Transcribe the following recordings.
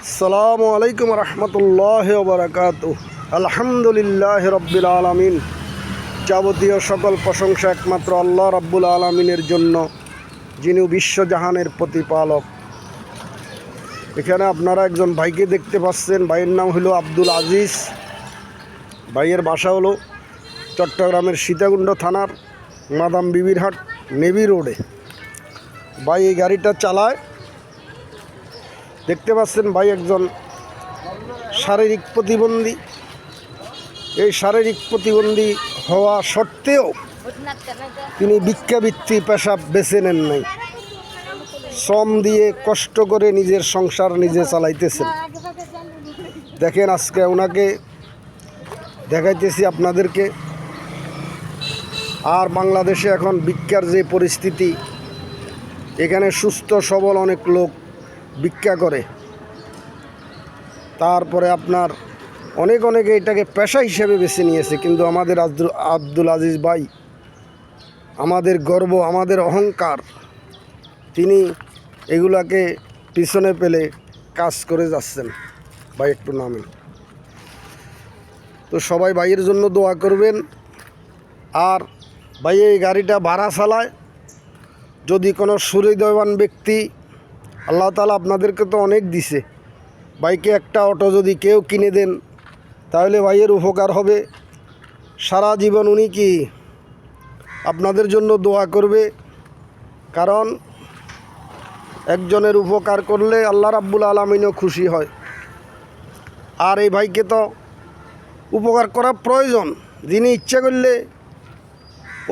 আসসালামু আলাইকুম রহমতুল্লাহ বারাকাতুহ। আলহামদুলিল্লাহ রব্বিল আলামিন। যাবতীয় সকল প্রশংসা একমাত্র আল্লাহ রাব্বুল আলামিনের জন্য, যিনি বিশ্বজাহানের প্রতিপালক। এখানে আপনারা একজন ভাইকে দেখতে পাচ্ছেন। ভাইয়ের নাম হলো আব্দুল আজিজ। ভাইয়ের বাসা হলো চট্টগ্রামের সীতাকুণ্ড থানার মাদাম বিবির হাট নেভি রোডে। ভাই এই গাড়িটা চালায়। দেখতে পাচ্ছেন ভাই একজন শারীরিক প্রতিবন্ধী। এই শারীরিক প্রতিবন্ধী হওয়া সত্ত্বেও তিনি ভিক্ষাবৃত্তি পেশা বেছে নেন নাই। শ্রম দিয়ে কষ্ট করে নিজের সংসার নিজে চালাইতেছেন। দেখেন আজকে ওনাকে দেখাইতেছি আপনাদেরকে। আর বাংলাদেশে এখন ভিক্ষার যে পরিস্থিতি, এখানে সুস্থ সবল অনেক লোক ভিক্ষা করে। তারপরে আপনার অনেকে এটাকে পেশা হিসেবে বেছে নিয়েছে। কিন্তু আমাদের আব্দুল আজিজ ভাই আমাদের গর্ব, আমাদের অহংকার। তিনি এগুলাকে পিছনে ফেলে কাজ করে যাচ্ছেন। ভাই একটু নামেন তো। সবাই ভাইয়ের জন্য দোয়া করবেন। আর ভাই এই গাড়িটা ভাড়া চালায়। যদি কোনো সুহৃদয়বান ব্যক্তি, আল্লাহ তাআলা আপনাদেরকে তো অনেক দিছে, বাইকে একটা অটো যদি কেউ কিনে দেন তাহলে ভাইয়ের উপকার হবে। সারা জীবন উনি কি আপনাদের জন্য দোয়া করবে। কারণ একজনের উপকার করলে আল্লাহ রাব্বুল আলামিনও খুশি হয়। আর এই ভাইকে তো উপকার করা প্রয়োজন। যিনি ইচ্ছা করলে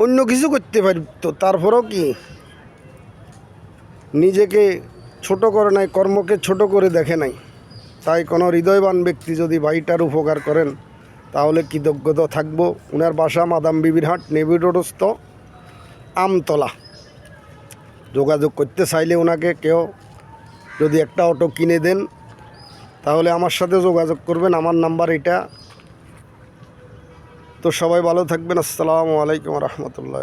অন্য কিছু করতে পারত, তারপরেও কি নিজেকে ছোট করে নাই, কর্মকে ছোট করে দেখে নাই। তাই কোনো হৃদয়বান ব্যক্তি যদি ভাইটার উপকার করেন তাহলে কৃতজ্ঞতা থাকবো। ওনার বাসা মাদাম বিবির হাট নেভি রোডস্থ আমতলা। যোগাযোগ করতে চাইলে ওনাকে কেউ যদি একটা অটো কিনে দেন তাহলে আমার সাথে যোগাযোগ করবেন। আমার নাম্বার এটা। তো সবাই ভালো থাকবেন। আসসালামু আলাইকুম রহমতুল্লাহ।